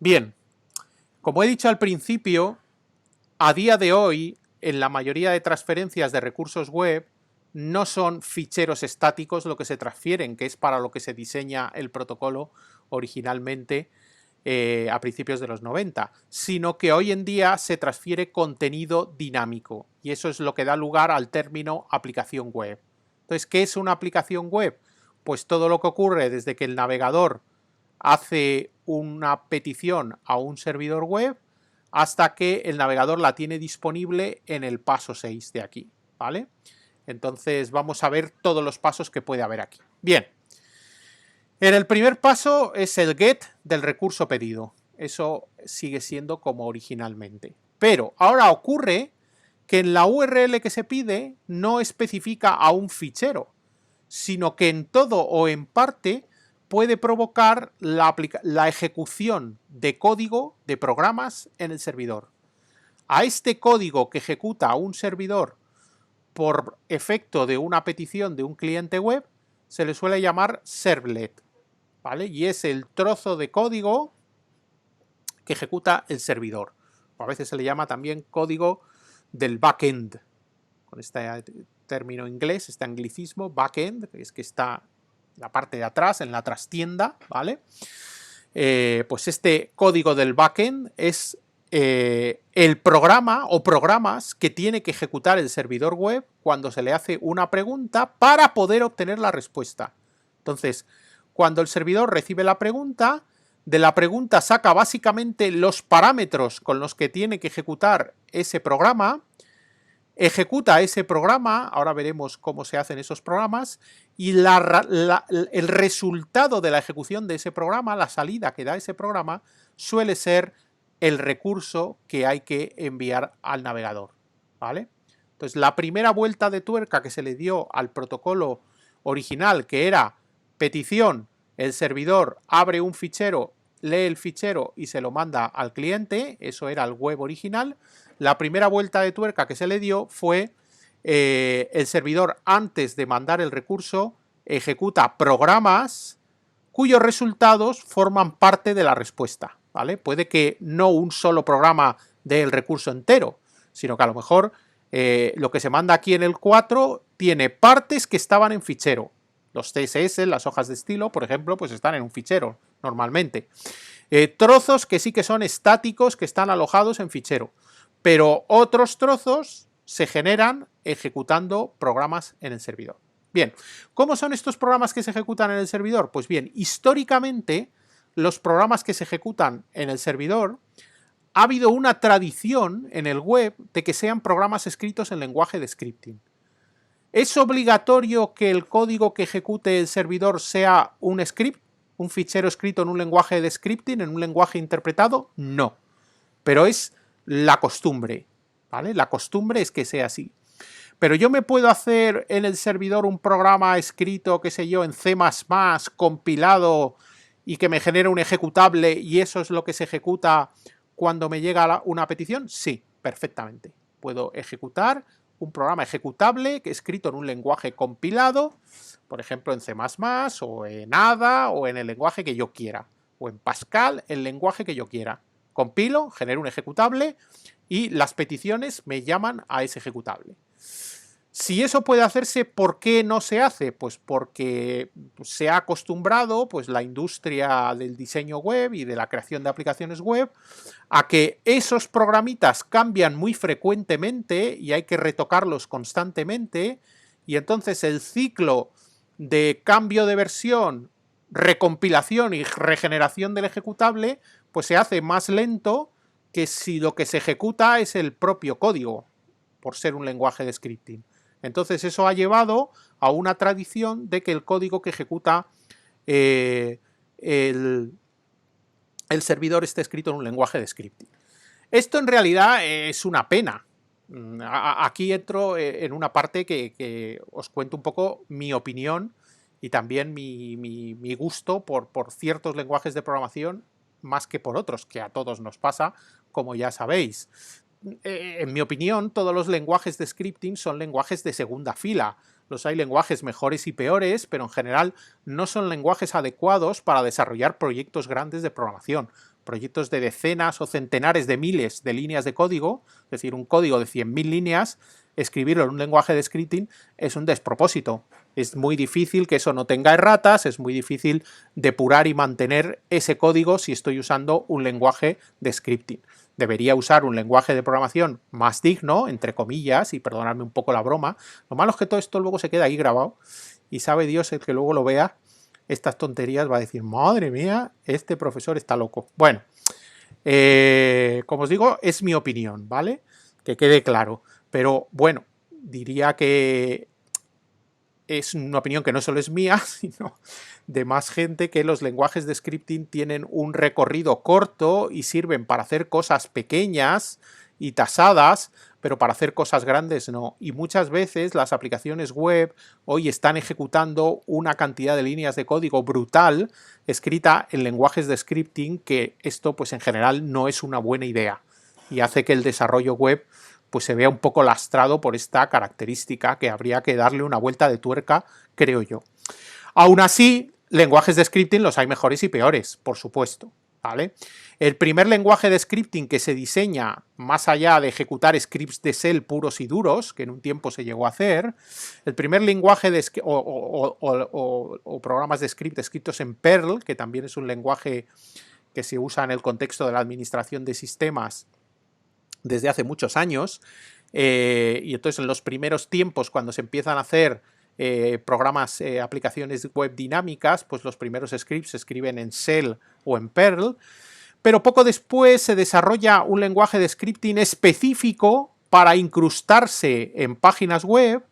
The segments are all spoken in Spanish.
Bien, como he dicho al principio, a día de hoy, en la mayoría de transferencias de recursos web, no son ficheros estáticos lo que se transfieren, que es para lo que se diseña el protocolo originalmente a principios de los 90, sino que hoy en día se transfiere contenido dinámico, y eso es lo que da lugar al término aplicación web. Entonces, ¿qué es una aplicación web? Pues todo lo que ocurre desde que el navegador hace una petición a un servidor web hasta que el navegador la tiene disponible en el paso 6 de aquí, ¿vale? Entonces vamos a ver todos los pasos que puede haber aquí. Bien, en el primer paso es el get del recurso pedido. Eso sigue siendo como originalmente. Pero ahora ocurre que en la URL que se pide no especifica a un fichero, sino que en todo o en parte puede provocar la ejecución de código de programas en el servidor. A este código que ejecuta un servidor por efecto de una petición de un cliente web se le suele llamar servlet, ¿vale? Y es el trozo de código que ejecuta el servidor. O a veces se le llama también código del backend, con este término inglés, este anglicismo, backend, que es que está en la parte de atrás, en la trastienda, ¿vale? Pues este código del backend es el programa o programas que tiene que ejecutar el servidor web cuando se le hace una pregunta para poder obtener la respuesta. Entonces, cuando el servidor recibe la pregunta, de la pregunta saca básicamente los parámetros con los que tiene que ejecutar ese programa, ejecuta ese programa, ahora veremos cómo se hacen esos programas, y el resultado de la ejecución de ese programa, la salida que da ese programa, suele ser el recurso que hay que enviar al navegador, ¿vale? Entonces, la primera vuelta de tuerca que se le dio al protocolo original, que era petición, el servidor abre un fichero, lee el fichero y se lo manda al cliente, eso era el web original. La primera vuelta de tuerca que se le dio fue el servidor, antes de mandar el recurso, ejecuta programas cuyos resultados forman parte de la respuesta, ¿vale? Puede que no un solo programa dé el recurso entero, sino que a lo mejor lo que se manda aquí en el 4 tiene partes que estaban en fichero. Los CSS, las hojas de estilo, por ejemplo, pues están en un fichero normalmente. Trozos que sí que son estáticos, que están alojados en fichero, pero otros trozos se generan ejecutando programas en el servidor. Bien, ¿cómo son estos programas que se ejecutan en el servidor? Pues bien, históricamente los programas que se ejecutan en el servidor, ha habido una tradición en el web de que sean programas escritos en lenguaje de scripting. ¿Es obligatorio que el código que ejecute el servidor sea un script, un fichero escrito en un lenguaje de scripting, en un lenguaje interpretado? No, pero es la costumbre, ¿vale? La costumbre es que sea así. Pero yo me puedo hacer en el servidor un programa escrito, qué sé yo, en C++, compilado, y que me genere un ejecutable, y eso es lo que se ejecuta cuando me llega una petición. Sí, perfectamente. Puedo ejecutar un programa ejecutable que escrito en un lenguaje compilado, por ejemplo en C++ o en Ada o en el lenguaje que yo quiera, o en Pascal, el lenguaje que yo quiera. Compilo, genero un ejecutable y las peticiones me llaman a ese ejecutable. Si eso puede hacerse, ¿por qué no se hace? Pues porque se ha acostumbrado, pues, la industria del diseño web y de la creación de aplicaciones web a que esos programitas cambian muy frecuentemente y hay que retocarlos constantemente, y entonces el ciclo de cambio de versión, recompilación y regeneración del ejecutable, pues se hace más lento que si lo que se ejecuta es el propio código, por ser un lenguaje de scripting. Entonces eso ha llevado a una tradición de que el código que ejecuta el servidor esté escrito en un lenguaje de scripting. Esto en realidad es una pena. Aquí entro en una parte que os cuento un poco mi opinión y también mi gusto por ciertos lenguajes de programación más que por otros, que a todos nos pasa, como ya sabéis. En mi opinión, todos los lenguajes de scripting son lenguajes de segunda fila. Los hay lenguajes mejores y peores, pero en general no son lenguajes adecuados para desarrollar proyectos grandes de programación. proyectos de decenas o centenares de miles de líneas de código, es decir, un código de 100.000 líneas, escribirlo en un lenguaje de scripting es un despropósito. Es muy difícil que eso no tenga erratas, es muy difícil depurar y mantener ese código si estoy usando un lenguaje de scripting. Debería usar un lenguaje de programación más digno, entre comillas, y perdonadme un poco la broma. Lo malo es que todo esto luego se queda ahí grabado y sabe Dios el que luego lo vea estas tonterías va a decir, madre mía, este profesor está loco. Bueno, como os digo, es mi opinión, ¿vale? Que quede claro. Pero bueno, diría que es una opinión que no solo es mía, sino de más gente, que los lenguajes de scripting tienen un recorrido corto y sirven para hacer cosas pequeñas y tasadas, pero para hacer cosas grandes no. Y muchas veces las aplicaciones web hoy están ejecutando una cantidad de líneas de código brutal escrita en lenguajes de scripting, que esto pues en general no es una buena idea y hace que el desarrollo web pues se vea un poco lastrado por esta característica, que habría que darle una vuelta de tuerca, creo yo. Aún así, lenguajes de scripting los hay mejores y peores, por supuesto, ¿vale? El primer lenguaje de scripting que se diseña más allá de ejecutar scripts de shell puros y duros, que en un tiempo se llegó a hacer, el primer lenguaje de o programas de script escritos en Perl, que también es un lenguaje que se usa en el contexto de la administración de sistemas desde hace muchos años, y entonces en los primeros tiempos, cuando se empiezan a hacer programas, aplicaciones web dinámicas, pues los primeros scripts se escriben en Shell o en Perl, pero poco después se desarrolla un lenguaje de scripting específico para incrustarse en páginas web,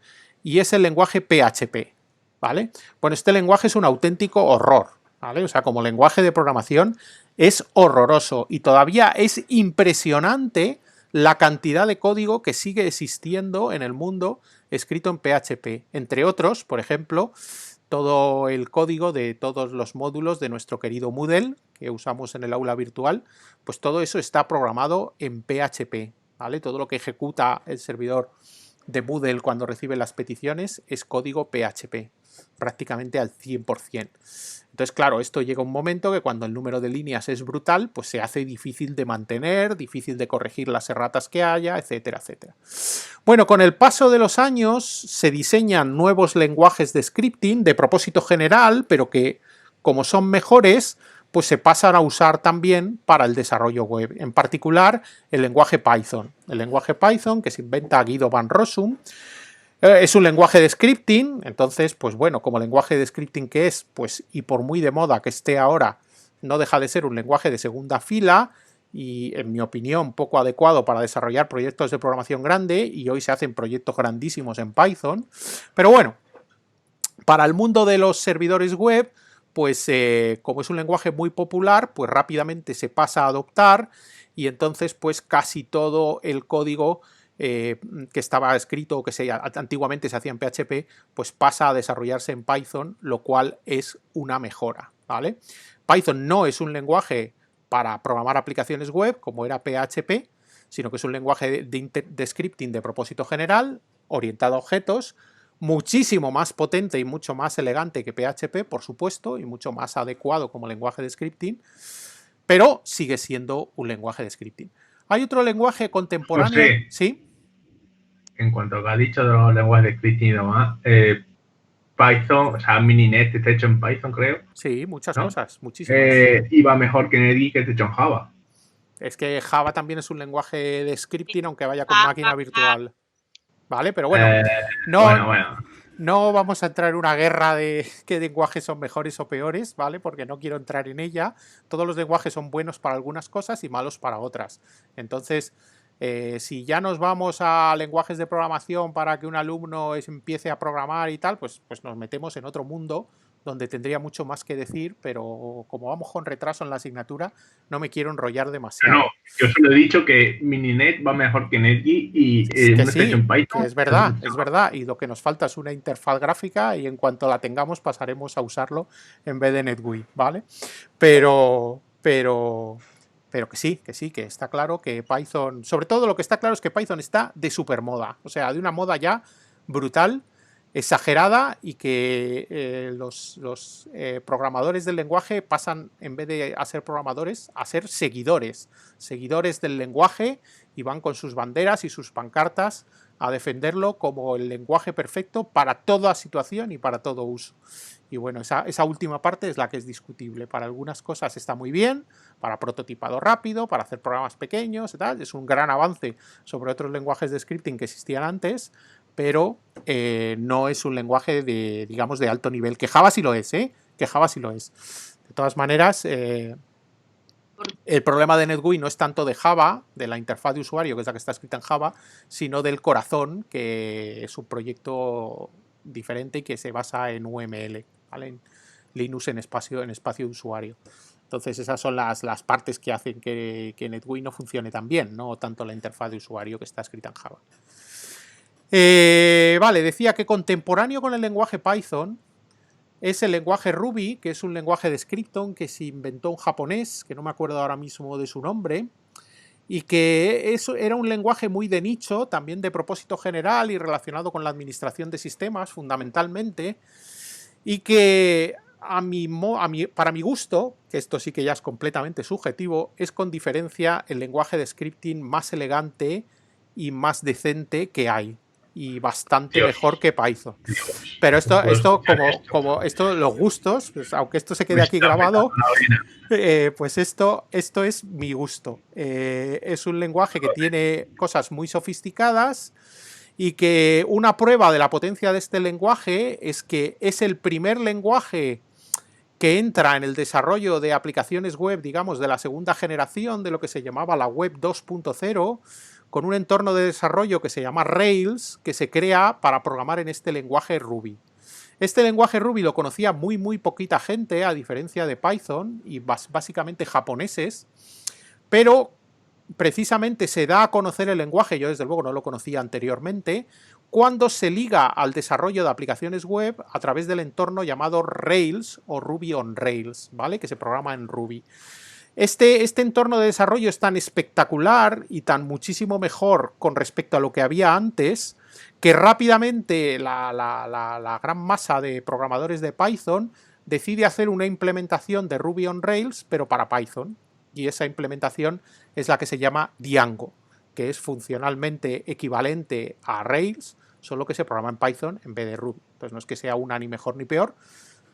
y es el lenguaje PHP, ¿vale? Bueno, este lenguaje es un auténtico horror, ¿vale? O sea, como lenguaje de programación es horroroso, y todavía es impresionante la cantidad de código que sigue existiendo en el mundo escrito en PHP. Entre otros, por ejemplo, todo el código de todos los módulos de nuestro querido Moodle, que usamos en el aula virtual, pues todo eso está programado en PHP, ¿vale? Todo lo que ejecuta el servidor de Moodle cuando recibe las peticiones es código PHP, prácticamente al 100%. Entonces, claro, esto llega un momento que cuando el número de líneas es brutal, pues se hace difícil de mantener, difícil de corregir las erratas que haya, etcétera, etcétera. Bueno, con el paso de los años se diseñan nuevos lenguajes de scripting de propósito general, pero que, como son mejores, pues se pasan a usar también para el desarrollo web. En particular, el lenguaje Python. El lenguaje Python, que se inventa Guido van Rossum, es un lenguaje de scripting. Entonces, pues bueno, como lenguaje de scripting que es, pues, y por muy de moda que esté ahora, no deja de ser un lenguaje de segunda fila y, en mi opinión, poco adecuado para desarrollar proyectos de programación grande, y hoy se hacen proyectos grandísimos en Python. Pero bueno, para el mundo de los servidores web, pues como es un lenguaje muy popular, pues rápidamente se pasa a adoptar, y entonces pues casi todo el código que estaba escrito o que antiguamente se hacía en PHP, pues pasa a desarrollarse en Python, lo cual es una mejora, ¿vale? Python no es un lenguaje para programar aplicaciones web como era PHP, sino que es un lenguaje de scripting de propósito general, orientado a objetos, muchísimo más potente y mucho más elegante que PHP, por supuesto, y mucho más adecuado como lenguaje de scripting, pero sigue siendo un lenguaje de scripting. Hay otro lenguaje contemporáneo, José, ¿sí? en cuanto a lo que has dicho de los lenguajes de scripting y demás, Python, o sea, Mininet está hecho en Python, creo, Sí, muchas ¿no? cosas, muchísimas. Y va mejor que Netty, que está hecho en Java. Es que Java también es un lenguaje de scripting, aunque vaya con máquina virtual, ¿vale? Pero bueno, Eh, no, bueno, bueno. no vamos a entrar en una guerra de qué lenguajes son mejores o peores, ¿vale? Porque no quiero entrar en ella. Todos los lenguajes son buenos para algunas cosas y malos para otras. Entonces, si ya nos vamos a lenguajes de programación para que un alumno empiece a programar y tal, pues nos metemos en otro mundo donde tendría mucho más que decir, pero como vamos con retraso en la asignatura, no me quiero enrollar No, demasiado. yo solo he dicho que Mininet va mejor que Netty y Que uno está hecho sí, en Python. que es verdad, y lo que nos falta es una interfaz gráfica, y en cuanto la tengamos pasaremos a usarlo en vez de NetGUI, ¿vale? Pero, pero, pero que sí, que está claro que Python, sobre todo lo que está claro es que Python está de supermoda, o sea, de una moda ya brutal. exagerada y que los programadores del lenguaje pasan, en vez de a ser programadores, a ser seguidores del lenguaje, y van con sus banderas y sus pancartas a defenderlo como el lenguaje perfecto para toda situación y para todo uso. Y bueno, esa última parte es la que es discutible. Para algunas cosas está muy bien, para prototipado rápido, para hacer programas pequeños y tal. Es un gran avance sobre otros lenguajes de scripting que existían antes, pero no es un lenguaje de, digamos, de alto nivel. Que Java sí lo es, que Java sí lo es. De todas maneras, el problema de NetGUI no es tanto de Java, de la interfaz de usuario, que es la que está escrita en Java, sino del corazón, que es un proyecto diferente y que se basa en UML, ¿vale? En Linux en espacio de usuario. Entonces esas son las partes que hacen que NetGUI no funcione tan bien, no tanto la interfaz de usuario que está escrita en Java. Vale, decía que contemporáneo con el lenguaje Python es el lenguaje Ruby, que es un lenguaje de Scripton que se inventó un japonés, que no me acuerdo ahora mismo de su nombre, y que eso era un lenguaje muy de nicho, también de propósito general y relacionado con la administración de sistemas fundamentalmente, y que para mi gusto, que esto sí que ya es completamente subjetivo, es con diferencia el lenguaje de scripting más elegante y más decente que hay, y bastante mejor que Python. Pero esto los gustos, pues, aunque esto se quede aquí grabado, pues esto es mi gusto. Es un lenguaje que tiene cosas muy sofisticadas y que una prueba de la potencia de este lenguaje es que es el primer lenguaje que entra en el desarrollo de aplicaciones web, digamos, de la segunda generación de lo que se llamaba la web 2.0, con un entorno de desarrollo que se llama Rails, que se crea para programar en este lenguaje Ruby. Este lenguaje Ruby lo conocía muy poquita gente, a diferencia de Python, y básicamente japoneses, pero precisamente se da a conocer el lenguaje, yo desde luego no lo conocía anteriormente, cuando se liga al desarrollo de aplicaciones web a través del entorno llamado Rails o Ruby on Rails, ¿vale? Que se programa en Ruby. Este entorno de desarrollo es tan espectacular y tan muchísimo mejor con respecto a lo que había antes, que rápidamente la gran masa de programadores de Python decide hacer una implementación de Ruby on Rails, pero para Python. Y esa implementación es la que se llama Django, que es funcionalmente equivalente a Rails, solo que se programa en Python en vez de Ruby. Pues no es que sea una ni mejor ni peor,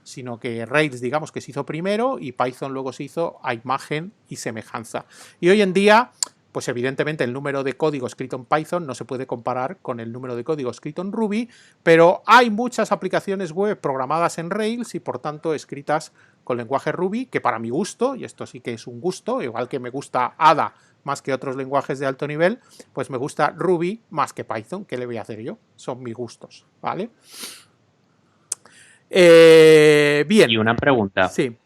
sino que Rails, digamos, que se hizo primero y Python luego se hizo a imagen y semejanza. Y hoy en día, pues evidentemente el número de código escrito en Python no se puede comparar con el número de código escrito en Ruby, pero hay muchas aplicaciones web programadas en Rails y por tanto escritas con lenguaje Ruby, que para mi gusto, y esto sí que es un gusto, igual que me gusta Ada más que otros lenguajes de alto nivel, pues me gusta Ruby más que Python. ¿Qué le voy a hacer yo? Son mis gustos, ¿vale? Bien. Y una pregunta. Sí.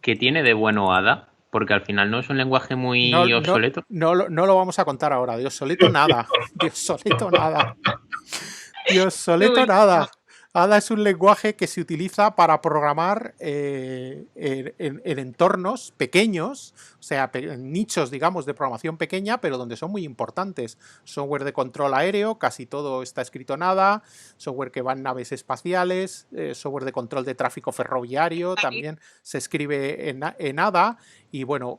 ¿Qué tiene de bueno Ada? Porque al final no es un lenguaje muy obsoleto. No lo vamos a contar ahora. De obsoleto nada. De obsoleto nada. De obsoleto nada. Ada es un lenguaje que se utiliza para programar en entornos pequeños, o sea, en nichos, digamos, de programación pequeña, pero donde son muy importantes. Software de control aéreo, casi todo está escrito en Ada, software que va en naves espaciales, software de control de tráfico ferroviario, también se escribe en Ada, y bueno...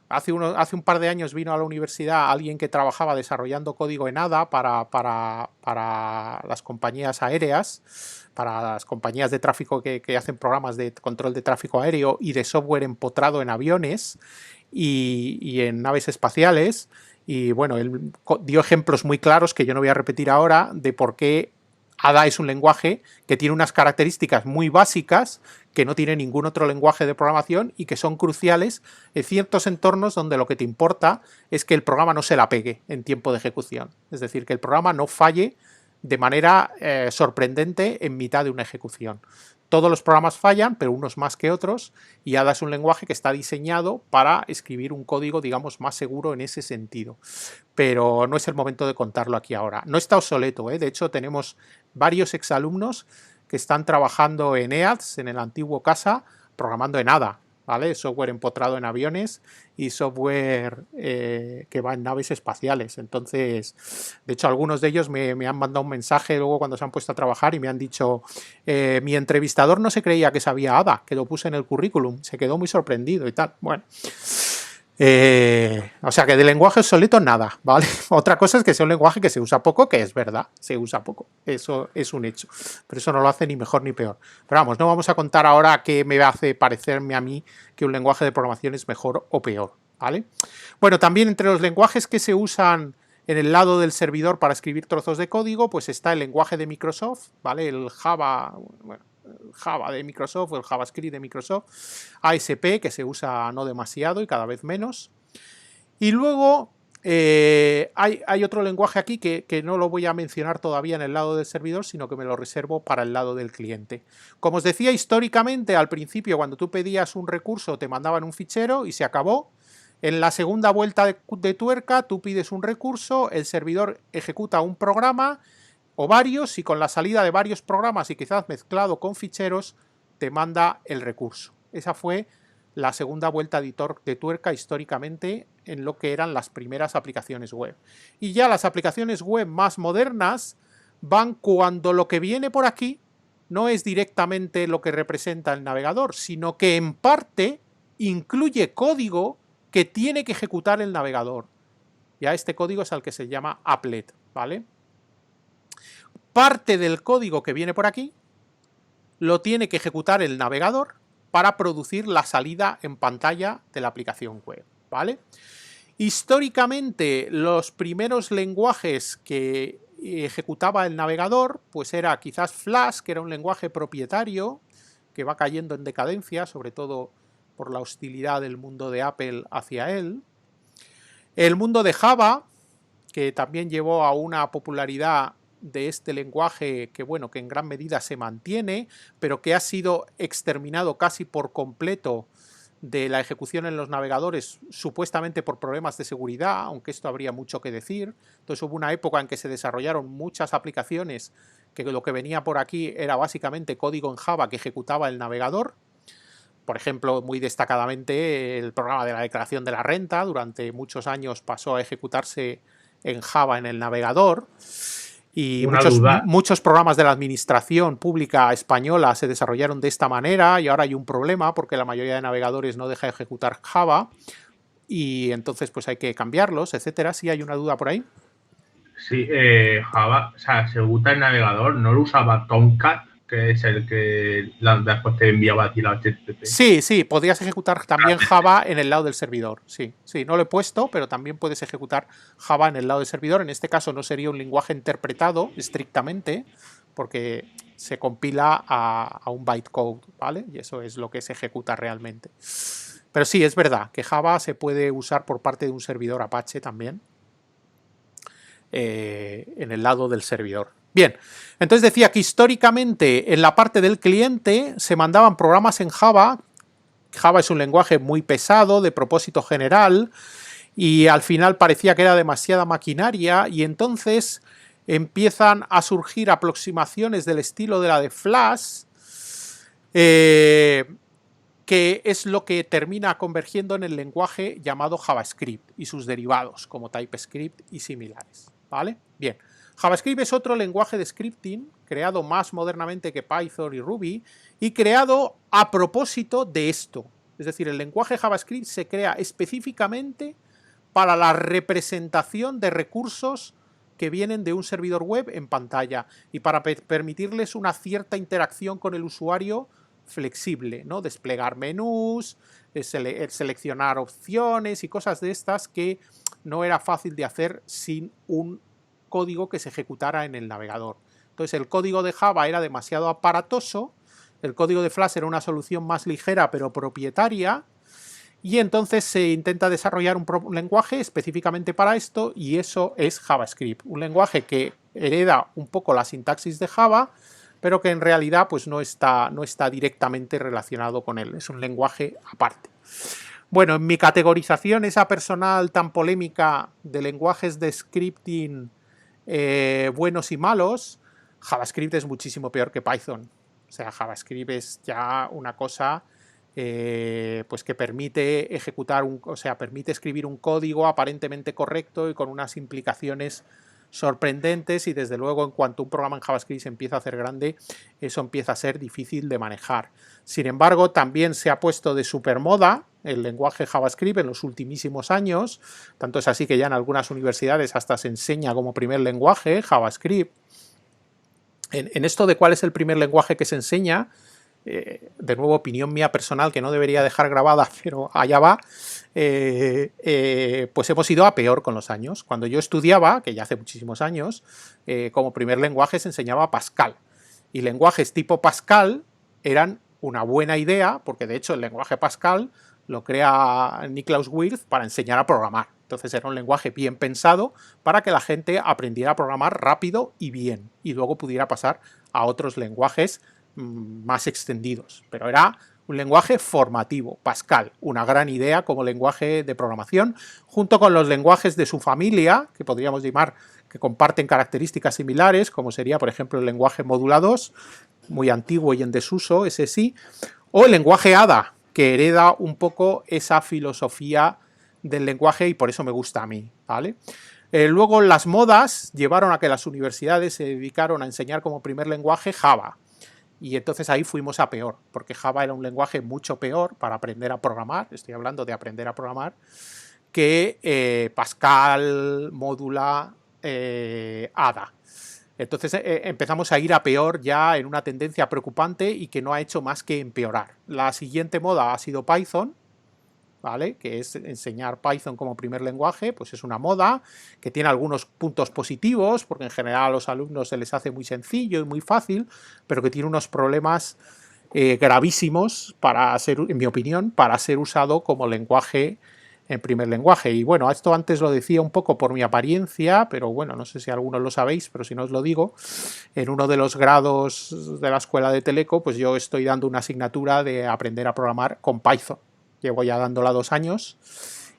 Hace un par de años vino a la universidad alguien que trabajaba desarrollando código en Ada para las compañías aéreas, para las compañías de tráfico que hacen programas de control de tráfico aéreo y de software empotrado en aviones y en naves espaciales. Y bueno, él dio ejemplos muy claros que yo no voy a repetir ahora de por qué Ada es un lenguaje que tiene unas características muy básicas que no tiene ningún otro lenguaje de programación y que son cruciales en ciertos entornos donde lo que te importa es que el programa no se la pegue en tiempo de ejecución. Es decir, que el programa no falle de manera sorprendente en mitad de una ejecución. Todos los programas fallan, pero unos más que otros, y Ada es un lenguaje que está diseñado para escribir un código, digamos, más seguro en ese sentido. Pero no es el momento de contarlo aquí ahora. No está obsoleto, ¿eh? De hecho, tenemos varios exalumnos que están trabajando en EADS, en el antiguo CASA, programando en Ada. ¿vale? Software empotrado en aviones y software que va en naves espaciales. Entonces, de hecho, algunos de ellos me han mandado un mensaje luego cuando se han puesto a trabajar y me han dicho, mi entrevistador no se creía que sabía ADA, que lo puse en el currículum, se quedó muy sorprendido y tal. Bueno, o sea que de lenguaje obsoleto nada, ¿vale? Otra cosa es que sea un lenguaje que se usa poco, que es verdad, se usa poco, eso es un hecho, pero eso no lo hace ni mejor ni peor. Pero vamos, no vamos a contar ahora qué me hace parecerme a mí que un lenguaje de programación es mejor o peor, ¿vale? Bueno, también entre los lenguajes que se usan en el lado del servidor para escribir trozos de código, pues está el lenguaje de Microsoft, ¿vale? El Java, bueno, Java de Microsoft o el JavaScript de Microsoft, ASP, que se usa no demasiado y cada vez menos. Y luego hay otro lenguaje aquí que no lo voy a mencionar todavía en el lado del servidor, sino que me lo reservo para el lado del cliente. Como os decía, históricamente, al principio, cuando tú pedías un recurso, te mandaban un fichero y se acabó. En la segunda vuelta de tuerca, tú pides un recurso, el servidor ejecuta un programa o varios, y con la salida de varios programas y quizás mezclado con ficheros, te manda el recurso. Esa fue la segunda vuelta de tuerca históricamente en lo que eran las primeras aplicaciones web. Y ya las aplicaciones web más modernas van cuando lo que viene por aquí no es directamente lo que representa el navegador, sino que en parte incluye código que tiene que ejecutar el navegador. Ya este código es al que se llama applet, ¿vale? Parte del código que viene por aquí lo tiene que ejecutar el navegador para producir la salida en pantalla de la aplicación web, ¿vale? Históricamente, los primeros lenguajes que ejecutaba el navegador, pues era quizás Flash, que era un lenguaje propietario que va cayendo en decadencia, sobre todo por la hostilidad del mundo de Apple hacia él. El mundo de Java, que también llevó a una popularidad de este lenguaje que, bueno, que en gran medida se mantiene, pero que ha sido exterminado casi por completo de la ejecución en los navegadores, supuestamente por problemas de seguridad, aunque esto habría mucho que decir. Entonces hubo una época en que se desarrollaron muchas aplicaciones que lo que venía por aquí era básicamente código en Java que ejecutaba el navegador. Por ejemplo, muy destacadamente el programa de la declaración de la renta, durante muchos años pasó a ejecutarse en Java en el navegador. Y muchos programas de la administración pública española se desarrollaron de esta manera, y ahora hay un problema porque la mayoría de navegadores no deja ejecutar Java y entonces pues hay que cambiarlos, etcétera. ¿Sí hay una duda por ahí? Sí, Java, o sea, se ejecuta el navegador, no lo usaba Tomcat, que es el que después te enviaba a ti la HTTP. Sí, podrías ejecutar también Java en el lado del servidor. Sí, no lo he puesto, pero también puedes ejecutar Java en el lado del servidor. En este caso no sería un lenguaje interpretado estrictamente, porque se compila a un bytecode, ¿vale? Y eso es lo que se ejecuta realmente. Pero sí, es verdad que Java se puede usar por parte de un servidor Apache también, en el lado del servidor. Bien, entonces decía que históricamente en la parte del cliente se mandaban programas en Java. Java es un lenguaje muy pesado, de propósito general, y al final parecía que era demasiada maquinaria, y entonces empiezan a surgir aproximaciones del estilo de la de Flash, que es lo que termina convergiendo en el lenguaje llamado JavaScript y sus derivados, como TypeScript y similares, ¿vale? Bien. JavaScript es otro lenguaje de scripting creado más modernamente que Python y Ruby y creado a propósito de esto. Es decir, el lenguaje JavaScript se crea específicamente para la representación de recursos que vienen de un servidor web en pantalla y para permitirles una cierta interacción con el usuario flexible, ¿no? Desplegar menús, seleccionar opciones y cosas de estas que no era fácil de hacer sin un código que se ejecutara en el navegador. Entonces el código de Java era demasiado aparatoso, el código de Flash era una solución más ligera pero propietaria, y entonces se intenta desarrollar un lenguaje específicamente para esto, y eso es JavaScript, un lenguaje que hereda un poco la sintaxis de Java, pero que en realidad pues no está directamente relacionado con él, es un lenguaje aparte. Bueno, en mi categorización esa personal tan polémica de lenguajes de scripting buenos y malos, JavaScript es muchísimo peor que Python. O sea, JavaScript es ya una cosa pues que permite ejecutar permite escribir un código aparentemente correcto y con unas implicaciones sorprendentes, y desde luego en cuanto un programa en JavaScript se empieza a hacer grande, eso empieza a ser difícil de manejar. Sin embargo, también se ha puesto de supermoda el lenguaje JavaScript en los ultimísimos años, tanto es así que ya en algunas universidades hasta se enseña como primer lenguaje JavaScript. En esto de cuál es el primer lenguaje que se enseña, de nuevo opinión mía personal que no debería dejar grabada, pero allá va, pues hemos ido a peor con los años. Cuando yo estudiaba, que ya hace muchísimos años, como primer lenguaje se enseñaba Pascal, y lenguajes tipo Pascal eran una buena idea, porque de hecho el lenguaje Pascal lo crea Niklaus Wirth para enseñar a programar. Entonces era un lenguaje bien pensado para que la gente aprendiera a programar rápido y bien, y luego pudiera pasar a otros lenguajes más extendidos, pero era un lenguaje formativo. Pascal, una gran idea como lenguaje de programación, junto con los lenguajes de su familia, que podríamos llamar que comparten características similares, como sería, por ejemplo, el lenguaje Modula 2, muy antiguo y en desuso, ese sí, o el lenguaje Ada, que hereda un poco esa filosofía del lenguaje y por eso me gusta a mí, ¿vale? Luego las modas llevaron a que las universidades se dedicaron a enseñar como primer lenguaje Java. Y entonces ahí fuimos a peor, porque Java era un lenguaje mucho peor para aprender a programar, estoy hablando de aprender a programar, que Pascal, Modula, Ada. Entonces empezamos a ir a peor ya en una tendencia preocupante y que no ha hecho más que empeorar. La siguiente moda ha sido Python, ¿vale? Que es enseñar Python como primer lenguaje, pues es una moda que tiene algunos puntos positivos, porque en general a los alumnos se les hace muy sencillo y muy fácil, pero que tiene unos problemas gravísimos para ser, en mi opinión, para ser usado como lenguaje en primer lenguaje. Y bueno, esto antes lo decía un poco por mi apariencia, pero bueno, no sé si algunos lo sabéis, pero si no os lo digo, en uno de los grados de la escuela de Teleco, pues yo estoy dando una asignatura de aprender a programar con Python. Llevo ya dándola 2 años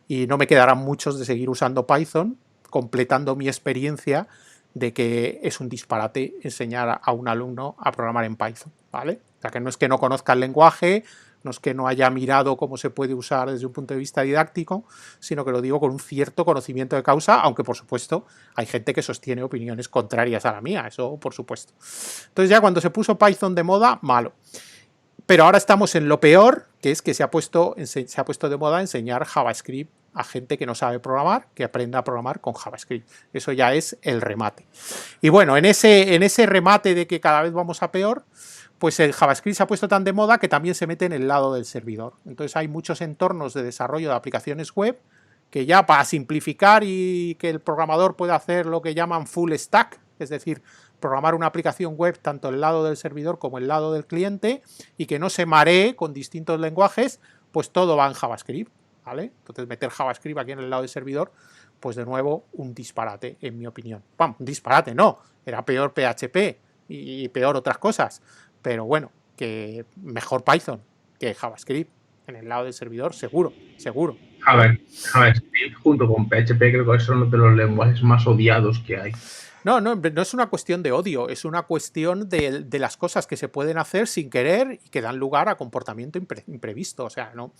y no me quedarán muchos de seguir usando Python, completando mi experiencia de que es un disparate enseñar a un alumno a programar en Python, ¿vale? O sea, que no es que no conozca el lenguaje, no es que no haya mirado cómo se puede usar desde un punto de vista didáctico, sino que lo digo con un cierto conocimiento de causa, aunque por supuesto hay gente que sostiene opiniones contrarias a la mía, eso por supuesto. Entonces ya cuando se puso Python de moda, malo. Pero ahora estamos en lo peor, que es que se ha puesto de moda enseñar JavaScript a gente que no sabe programar, que aprenda a programar con JavaScript. Eso ya es el remate. Y bueno, en ese remate de que cada vez vamos a peor, pues el JavaScript se ha puesto tan de moda que también se mete en el lado del servidor. Entonces hay muchos entornos de desarrollo de aplicaciones web que ya para simplificar y que el programador pueda hacer lo que llaman full stack, es decir, programar una aplicación web tanto el lado del servidor como el lado del cliente y que no se maree con distintos lenguajes, pues todo va en JavaScript, ¿vale? Entonces meter JavaScript aquí en el lado del servidor, pues de nuevo un disparate, en mi opinión. Vamos, un disparate no, era peor PHP y peor otras cosas, pero bueno, que mejor Python que JavaScript en el lado del servidor, seguro. A ver, JavaScript junto con PHP creo que son uno de los lenguajes más odiados que hay. No es una cuestión de odio, es una cuestión de las cosas que se pueden hacer sin querer y que dan lugar a comportamiento imprevisto. O sea, no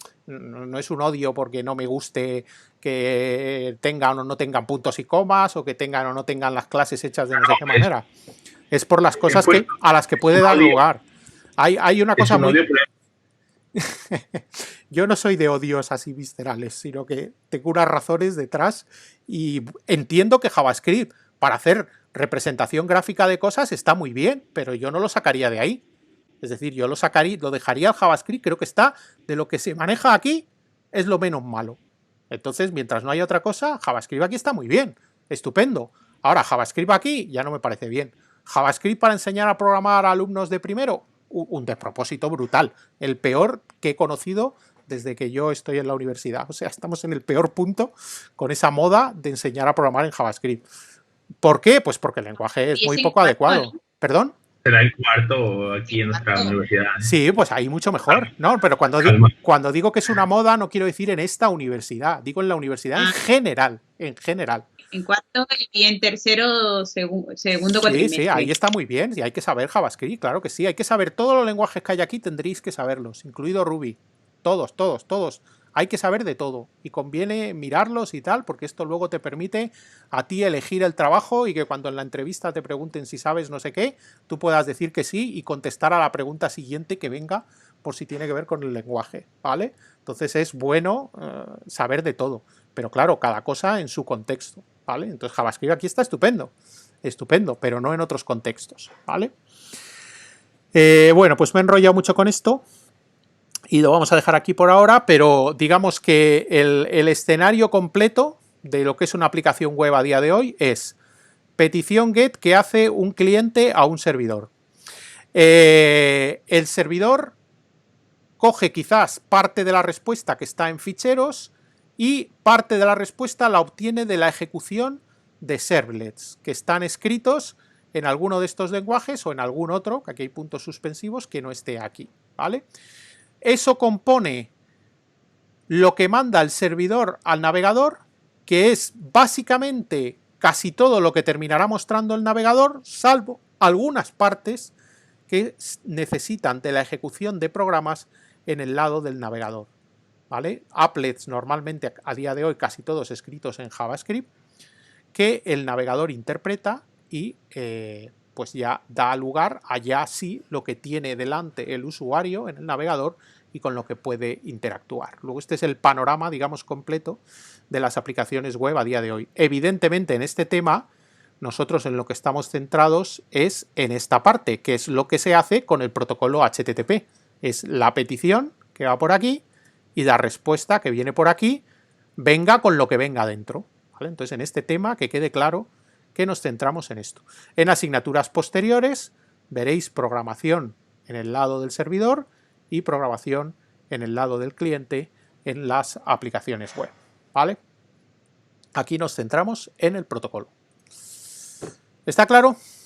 es un odio porque no me guste que tengan o no tengan puntos y comas o que tengan o no tengan las clases hechas de no sé qué manera. Es por las cosas a las que puede dar lugar. Hay una cosa muy... Yo no soy de odios así viscerales, sino que tengo unas razones detrás y entiendo que JavaScript para hacer representación gráfica de cosas está muy bien, pero yo no lo sacaría de ahí. Es decir, yo lo dejaría al JavaScript, creo que está de lo que se maneja aquí, es lo menos malo. Entonces, mientras no haya otra cosa, JavaScript aquí está muy bien, estupendo. Ahora, JavaScript aquí ya no me parece bien. JavaScript para enseñar a programar a alumnos de primero, un despropósito brutal. El peor que he conocido desde que yo estoy en la universidad. O sea, estamos en el peor punto con esa moda de enseñar a programar en JavaScript. ¿Por qué? Pues porque el lenguaje es muy poco adecuado. ¿Perdón? Será el cuarto aquí en nuestra universidad. Sí, pues ahí mucho mejor. No, pero cuando digo que es una moda, no quiero decir en esta universidad. Digo en la universidad en general. En general. En cuarto y en tercero, segundo cuatrimestre. Sí, ahí está muy bien. Y hay que saber JavaScript, claro que sí. Hay que saber todos los lenguajes que hay aquí, tendréis que saberlos, incluido Ruby. todos. Hay que saber de todo y conviene mirarlos y tal, porque esto luego te permite a ti elegir el trabajo y que cuando en la entrevista te pregunten si sabes no sé qué, tú puedas decir que sí y contestar a la pregunta siguiente que venga por si tiene que ver con el lenguaje, ¿vale? Entonces es bueno saber de todo, pero claro, cada cosa en su contexto, ¿vale? Entonces JavaScript aquí está estupendo, pero no en otros contextos, ¿vale? Bueno, pues me he enrollado mucho con esto y lo vamos a dejar aquí por ahora, pero digamos que el escenario completo de lo que es una aplicación web a día de hoy es petición GET que hace un cliente a un servidor. El servidor coge quizás parte de la respuesta que está en ficheros y parte de la respuesta la obtiene de la ejecución de servlets que están escritos en alguno de estos lenguajes o en algún otro, que aquí hay puntos suspensivos, que no esté aquí, ¿vale? Eso compone lo que manda el servidor al navegador, que es básicamente casi todo lo que terminará mostrando el navegador, salvo algunas partes que necesitan de la ejecución de programas en el lado del navegador, ¿vale? Applets normalmente a día de hoy casi todos escritos en JavaScript, que el navegador interpreta y pues ya da lugar a ya sí lo que tiene delante el usuario en el navegador y con lo que puede interactuar. Luego este es el panorama, digamos, completo de las aplicaciones web a día de hoy. Evidentemente en este tema nosotros en lo que estamos centrados es en esta parte, que es lo que se hace con el protocolo HTTP. Es la petición que va por aquí y la respuesta que viene por aquí, venga con lo que venga dentro, ¿vale? Entonces en este tema que quede claro que nos centramos en esto. En asignaturas posteriores veréis programación en el lado del servidor y programación en el lado del cliente en las aplicaciones web, ¿vale? Aquí nos centramos en el protocolo. ¿Está claro?